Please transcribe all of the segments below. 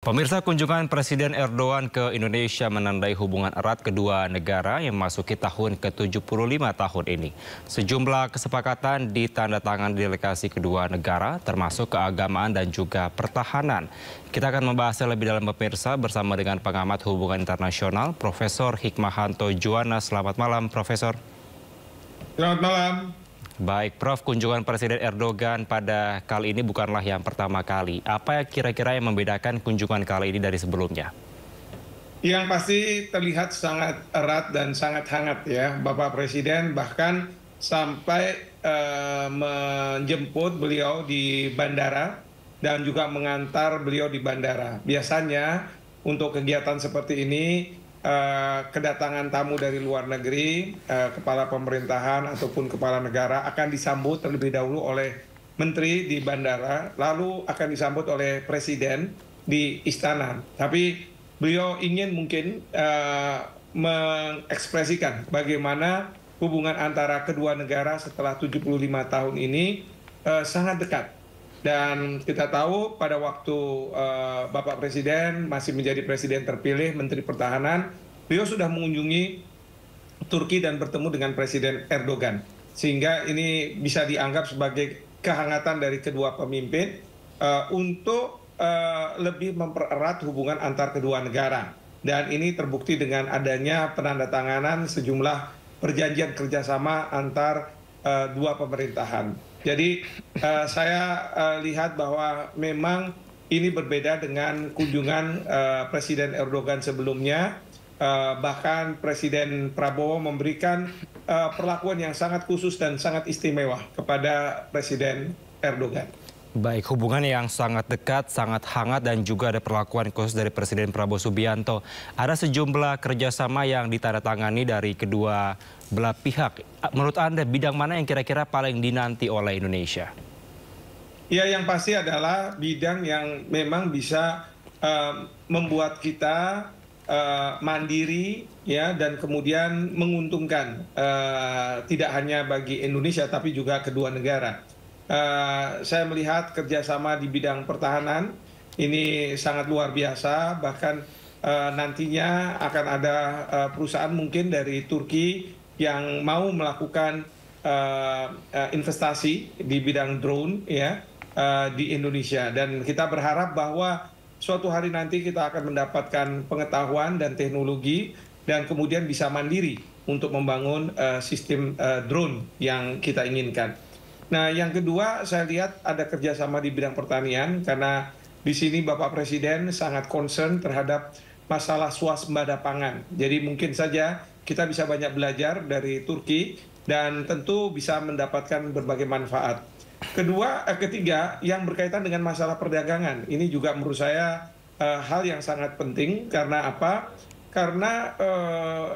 Pemirsa, kunjungan Presiden Erdogan ke Indonesia menandai hubungan erat kedua negara yang memasuki tahun ke-75 tahun ini. Sejumlah kesepakatan ditandatangani delegasi kedua negara, termasuk keagamaan dan juga pertahanan. Kita akan membahasnya lebih dalam, pemirsa, bersama dengan pengamat hubungan internasional, Profesor Hikmahanto Juwana. Selamat malam, Profesor. Selamat malam. Baik, Prof, kunjungan Presiden Erdogan pada kali ini bukanlah yang pertama kali. Apa kira-kira yang membedakan kunjungan kali ini dari sebelumnya? Yang pasti terlihat sangat erat dan sangat hangat ya, Bapak Presiden bahkan sampai menjemput beliau di bandara dan juga mengantar beliau di bandara. Biasanya untuk kegiatan seperti ini, kedatangan tamu dari luar negeri, kepala pemerintahan ataupun kepala negara akan disambut terlebih dahulu oleh menteri di bandara, lalu akan disambut oleh presiden di istana. Tapi beliau ingin mungkin mengekspresikan bagaimana hubungan antara kedua negara setelah 75 tahun ini sangat dekat. Dan kita tahu pada waktu Bapak Presiden masih menjadi Presiden terpilih, Menteri Pertahanan, beliau sudah mengunjungi Turki dan bertemu dengan Presiden Erdogan. Sehingga ini bisa dianggap sebagai kehangatan dari kedua pemimpin untuk lebih mempererat hubungan antar kedua negara. Dan ini terbukti dengan adanya penandatanganan sejumlah perjanjian kerjasama antar dua pemerintahan. Jadi saya lihat bahwa memang ini berbeda dengan kunjungan Presiden Erdogan sebelumnya. Bahkan Presiden Prabowo memberikan perlakuan yang sangat khusus dan sangat istimewa kepada Presiden Erdogan. Baik, hubungan yang sangat dekat, sangat hangat, dan juga ada perlakuan khusus dari Presiden Prabowo Subianto. Ada sejumlah kerjasama yang ditandatangani dari kedua belah pihak. Menurut Anda, bidang mana yang kira-kira paling dinanti oleh Indonesia? Ya, yang pasti adalah bidang yang memang bisa membuat kita mandiri, ya, dan kemudian menguntungkan tidak hanya bagi Indonesia tapi juga kedua negara. Saya melihat kerjasama di bidang pertahanan ini sangat luar biasa, bahkan nantinya akan ada perusahaan mungkin dari Turki yang mau melakukan investasi di bidang drone ya di Indonesia, dan kita berharap bahwa suatu hari nanti kita akan mendapatkan pengetahuan dan teknologi dan kemudian bisa mandiri untuk membangun sistem drone yang kita inginkan. Nah, yang kedua saya lihat ada kerjasama di bidang pertanian, karena di sini Bapak Presiden sangat concern terhadap masalah swasembada pangan. Jadi mungkin saja kita bisa banyak belajar dari Turki dan tentu bisa mendapatkan berbagai manfaat. Ketiga, yang berkaitan dengan masalah perdagangan. Ini juga menurut saya hal yang sangat penting. Karena apa? Karena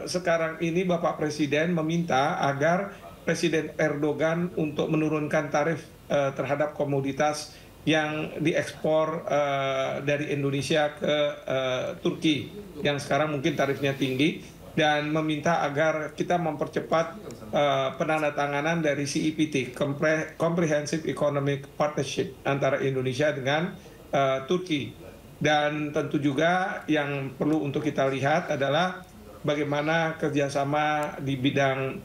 sekarang ini Bapak Presiden meminta agar Presiden Erdogan untuk menurunkan tarif terhadap komoditas yang diekspor dari Indonesia ke Turki, yang sekarang mungkin tarifnya tinggi, dan meminta agar kita mempercepat penandatanganan dari CEPT, Comprehensive Economic Partnership, antara Indonesia dengan Turki. Dan tentu juga yang perlu untuk kita lihat adalah bagaimana kerjasama di bidang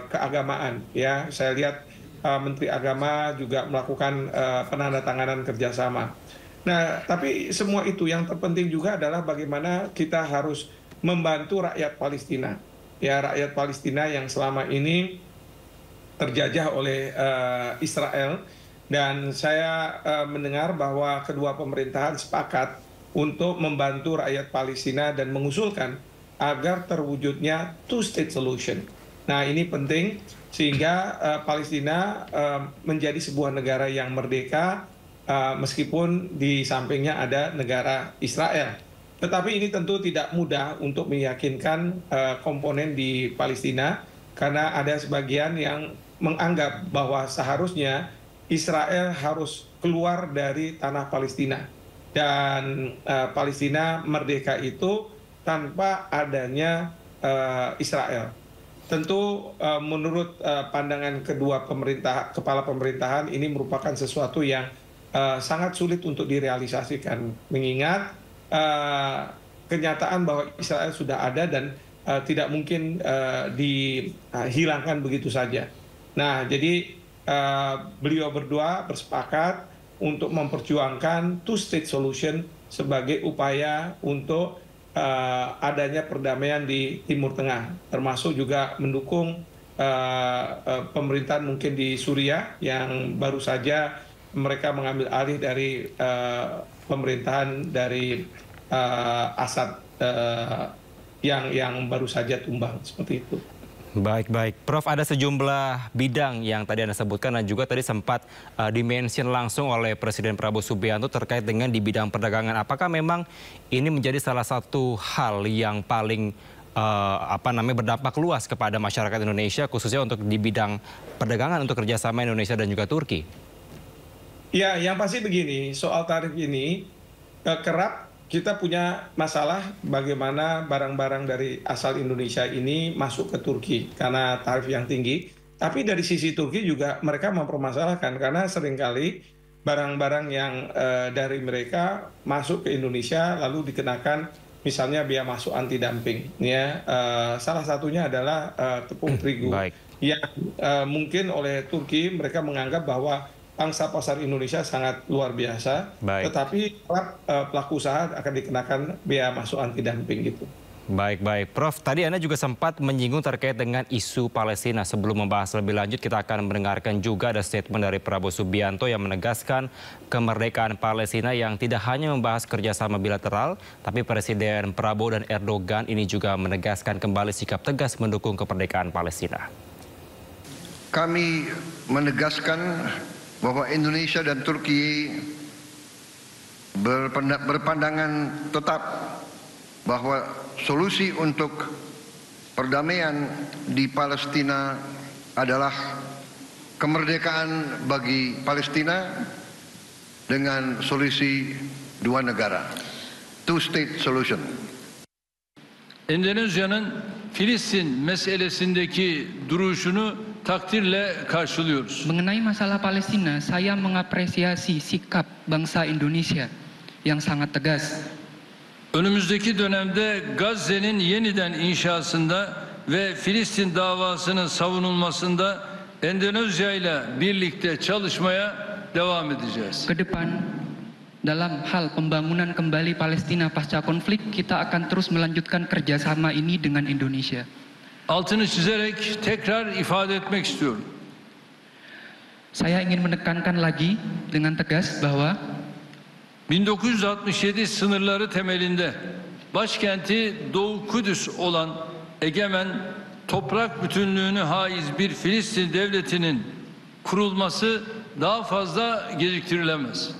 keagamaan. Ya, saya lihat Menteri Agama juga melakukan penandatanganan kerjasama. Nah, tapi semua itu yang terpenting juga adalah bagaimana kita harus membantu rakyat Palestina. Ya, rakyat Palestina yang selama ini terjajah oleh Israel, dan saya mendengar bahwa kedua pemerintahan sepakat untuk membantu rakyat Palestina dan mengusulkan agar terwujudnya two-state solution. Nah, ini penting sehingga Palestina menjadi sebuah negara yang merdeka, meskipun di sampingnya ada negara Israel. Tetapi ini tentu tidak mudah untuk meyakinkan komponen di Palestina, karena ada sebagian yang menganggap bahwa seharusnya Israel harus keluar dari tanah Palestina. Dan Palestina merdeka itu tanpa adanya Israel. Tentu menurut pandangan kedua kepala pemerintahan, ini merupakan sesuatu yang sangat sulit untuk direalisasikan, mengingat kenyataan bahwa Israel sudah ada dan tidak mungkin dihilangkan begitu saja. Nah, jadi beliau berdua bersepakat untuk memperjuangkan two-state solution sebagai upaya untuk adanya perdamaian di Timur Tengah, termasuk juga mendukung pemerintahan mungkin di Suriah yang baru saja mereka mengambil alih dari pemerintahan dari Assad yang baru saja tumbang, seperti itu. Baik. Prof, ada sejumlah bidang yang tadi Anda sebutkan dan juga tadi sempat dimention langsung oleh Presiden Prabowo Subianto terkait dengan di bidang perdagangan. Apakah memang ini menjadi salah satu hal yang paling berdampak luas kepada masyarakat Indonesia, khususnya untuk di bidang perdagangan untuk kerjasama Indonesia dan juga Turki? Ya, yang pasti begini, soal tarif ini kerap kita punya masalah bagaimana barang-barang dari asal Indonesia ini masuk ke Turki karena tarif yang tinggi. Tapi dari sisi Turki juga mereka mempermasalahkan karena seringkali barang-barang yang dari mereka masuk ke Indonesia lalu dikenakan misalnya biaya masuk anti dumping. Ya, salah satunya adalah tepung terigu yang mungkin oleh Turki mereka menganggap bahwa pangsa pasar Indonesia sangat luar biasa, tetapi pelaku usaha akan dikenakan biaya masuk anti dumping gitu. Baik. Prof, tadi Anda juga sempat menyinggung terkait dengan isu Palestina. Sebelum membahas lebih lanjut, kita akan mendengarkan juga ada statement dari Prabowo Subianto yang menegaskan kemerdekaan Palestina yang tidak hanya membahas kerjasama bilateral, tapi Presiden Prabowo dan Erdogan ini juga menegaskan kembali sikap tegas mendukung kemerdekaan Palestina. Kami menegaskan bahwa Indonesia dan Turki berpandangan tetap bahwa solusi untuk perdamaian di Palestina adalah kemerdekaan bagi Palestina dengan solusi dua negara, two-state solution. Endonezya'nın Filistin meselesindeki duruşunu takdirle karşılıyoruz. Mengenai masalah Palestina, saya mengapresiasi sikap bangsa Indonesia yang sangat tegas. Önümüzdeki dönemde Gazze'nin yeniden inşasında ve Filistin davasının savunulmasında Endonezya ile birlikte çalışmaya devam edeceğiz. Ke depan, dalam hal pembangunan kembali Palestina pasca konflik, kita akan terus melanjutkan kerjasama ini dengan Indonesia. Altını çizerek tekrar ifade etmek istiyorum. Saya ingin menekankan lagi dengan tegas bahwa 1967 sınırları temelinde başkenti Doğu Kudüs olan egemen toprak bütünlüğünü haiz bir Filistin devletinin kurulması daha fazla geciktirilemez.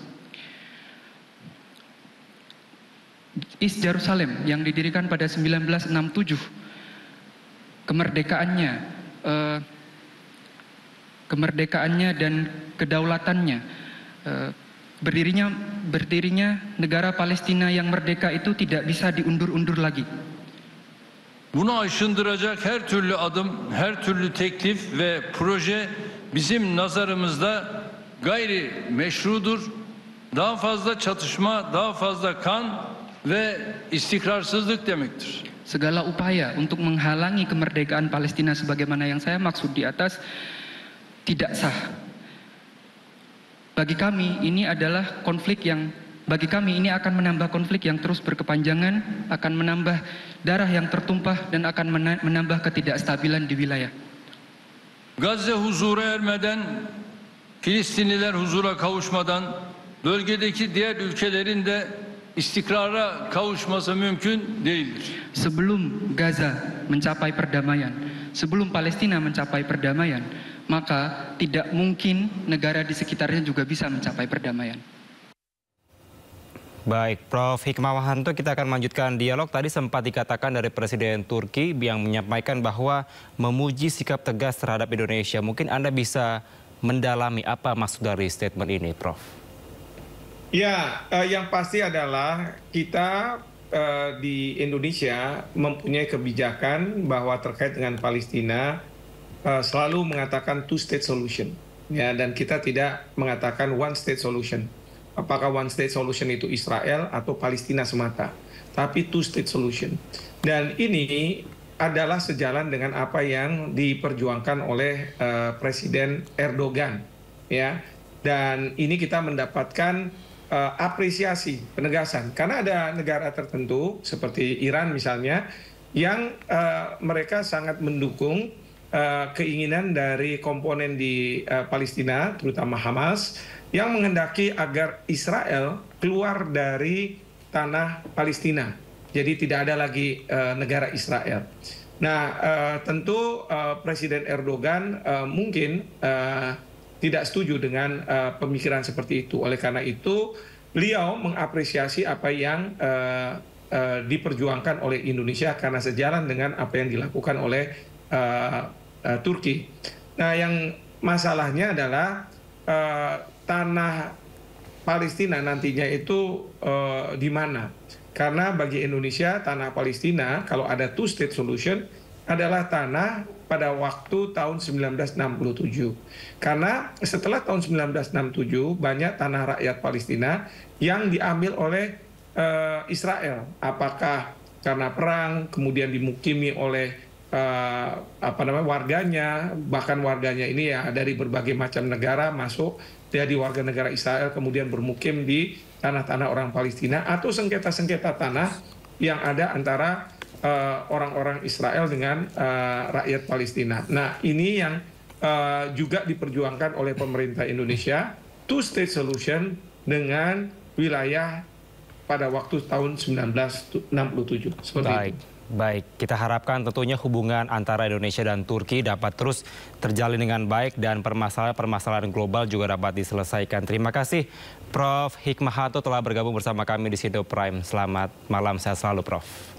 East Jerusalem yang didirikan pada 1967, kemerdekaannya dan kedaulatannya, berdirinya negara Palestina yang merdeka itu tidak bisa diundur-undur lagi. Bunu aşındıracak her türlü adım, her türlü teklif ve proje bizim nazarımızda gayri meşrudur. Daha fazla çatışma, daha fazla kan ve istikrarsızlık demektir. Segala upaya untuk menghalangi kemerdekaan Palestina sebagaimana yang saya maksud di atas tidak sah. Bagi kami ini adalah konflik yang ini akan menambah konflik yang terus berkepanjangan, akan menambah darah yang tertumpah dan akan menambah ketidakstabilan di wilayah. Gazze huzura ermeden, Filistinliler huzura kavuşmadan bölgedeki diğer ülkelerin de istikrara kavuşması mümkün değildir. Sebelum Gaza mencapai perdamaian, sebelum Palestina mencapai perdamaian, maka tidak mungkin negara di sekitarnya juga bisa mencapai perdamaian. Baik, Prof. Hikmawanto, kita akan melanjutkan dialog. Tadi sempat dikatakan dari Presiden Turki yang menyampaikan bahwa memuji sikap tegas terhadap Indonesia. Mungkin Anda bisa mendalami apa maksud dari statement ini, Prof. Ya, yang pasti adalah kita di Indonesia mempunyai kebijakan bahwa terkait dengan Palestina selalu mengatakan two-state solution, ya, dan kita tidak mengatakan one-state solution. apakah one state solution itu Israel atau Palestina semata, tapi two state solution. Dan ini adalah sejalan dengan apa yang diperjuangkan oleh Presiden Erdogan, ya. Dan ini kita mendapatkan apresiasi, penegasan, karena ada negara tertentu seperti Iran misalnya yang mereka sangat mendukung keinginan dari komponen di Palestina, terutama Hamas, yang menghendaki agar Israel keluar dari tanah Palestina. Jadi tidak ada lagi negara Israel. Nah, tentu Presiden Erdogan mungkin tidak setuju dengan pemikiran seperti itu. Oleh karena itu, beliau mengapresiasi apa yang diperjuangkan oleh Indonesia karena sejalan dengan apa yang dilakukan oleh Turki. Nah, yang masalahnya adalah tanah Palestina nantinya itu di mana? Karena bagi Indonesia tanah Palestina kalau ada two state solution adalah tanah pada waktu tahun 1967. Karena setelah tahun 1967 banyak tanah rakyat Palestina yang diambil oleh Israel. Apakah karena perang kemudian dimukimi oleh warganya, bahkan warganya ini ya dari berbagai macam negara masuk jadi warga negara Israel kemudian bermukim di tanah-tanah orang Palestina, atau sengketa-sengketa tanah yang ada antara orang-orang Israel dengan rakyat Palestina. Nah, ini yang juga diperjuangkan oleh pemerintah Indonesia, two state solution dengan wilayah pada waktu tahun 1967. Seperti itu. Baik, kita harapkan tentunya hubungan antara Indonesia dan Turki dapat terus terjalin dengan baik dan permasalahan global juga dapat diselesaikan. Terima kasih Prof. Hikmahanto telah bergabung bersama kami di Sido Prime. Selamat malam, sehat selalu Prof.